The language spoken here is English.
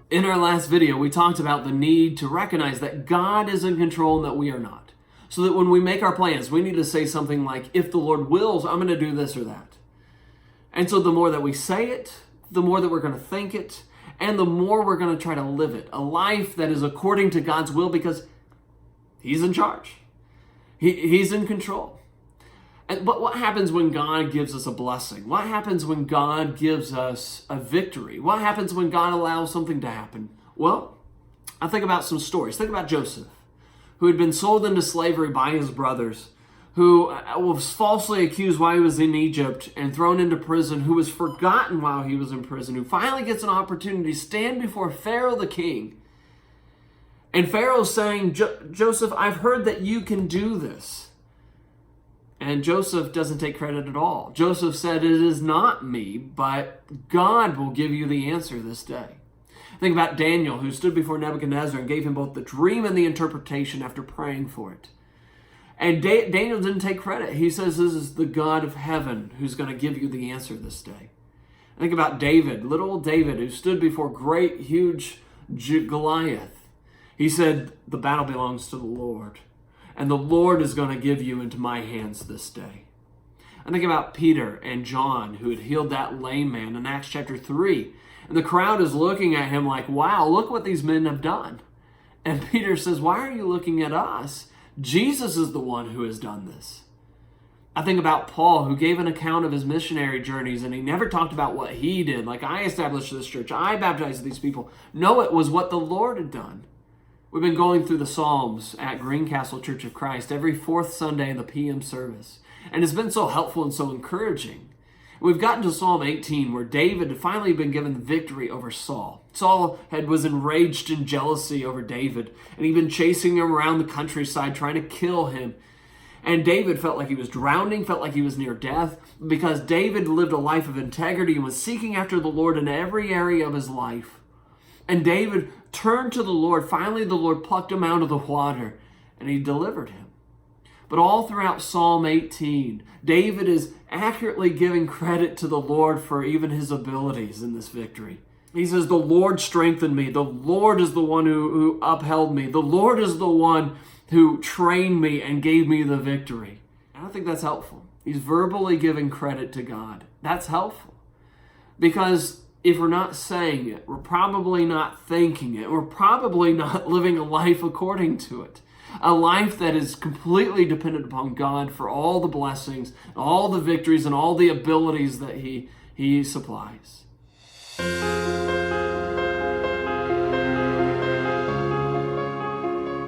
In our last video, we talked about the need to recognize that God is in control and that we are not. So that when we make our plans, we need to say something like, if the Lord wills, I'm going to do this or that. And so the more that we say it, the more that we're going to think it, and the more we're going to try to live it. A life that is according to God's will because He's in charge. He's in control. But what happens when God gives us a blessing? What happens when God gives us a victory? What happens when God allows something to happen? Well, I think about some stories. Think about Joseph, who had been sold into slavery by his brothers, who was falsely accused while he was in Egypt and thrown into prison, who was forgotten while he was in prison, who finally gets an opportunity to stand before Pharaoh the king. And Pharaoh's saying, Joseph, I've heard that you can do this. And Joseph doesn't take credit at all. Joseph said, it is not me, but God will give you the answer this day. Think about Daniel, who stood before Nebuchadnezzar and gave him both the dream and the interpretation after praying for it. And Daniel didn't take credit. He says, this is the God of heaven who's going to give you the answer this day. Think about David, little old David, who stood before great, huge Goliath. He said, the battle belongs to the Lord. And the Lord is going to give you into my hands this day. I think about Peter and John, who had healed that lame man in Acts chapter 3. And the crowd is looking at him like, wow, look what these men have done. And Peter says, why are you looking at us? Jesus is the one who has done this. I think about Paul, who gave an account of his missionary journeys, and he never talked about what he did. Like, I established this church, I baptized these people. No, it was what the Lord had done. We've been going through the Psalms at Greencastle Church of Christ every fourth Sunday in the PM service. And it's been so helpful and so encouraging. We've gotten to Psalm 18, where David had finally been given victory over Saul. Saul was enraged in jealousy over David, and he'd been chasing him around the countryside, trying to kill him. And David felt like he was drowning, felt like he was near death, because David lived a life of integrity and was seeking after the Lord in every area of his life. And David turned to the Lord. Finally, the Lord plucked him out of the water, and he delivered him. But all throughout Psalm 18, David is accurately giving credit to the Lord for even his abilities in this victory. He says, the Lord strengthened me. The Lord is the one who upheld me. The Lord is the one who trained me and gave me the victory. And I think that's helpful. He's verbally giving credit to God. That's helpful. Because if we're not saying it, we're probably not thinking it. We're probably not living a life according to it. A life that is completely dependent upon God for all the blessings, all the victories, and all the abilities that He supplies.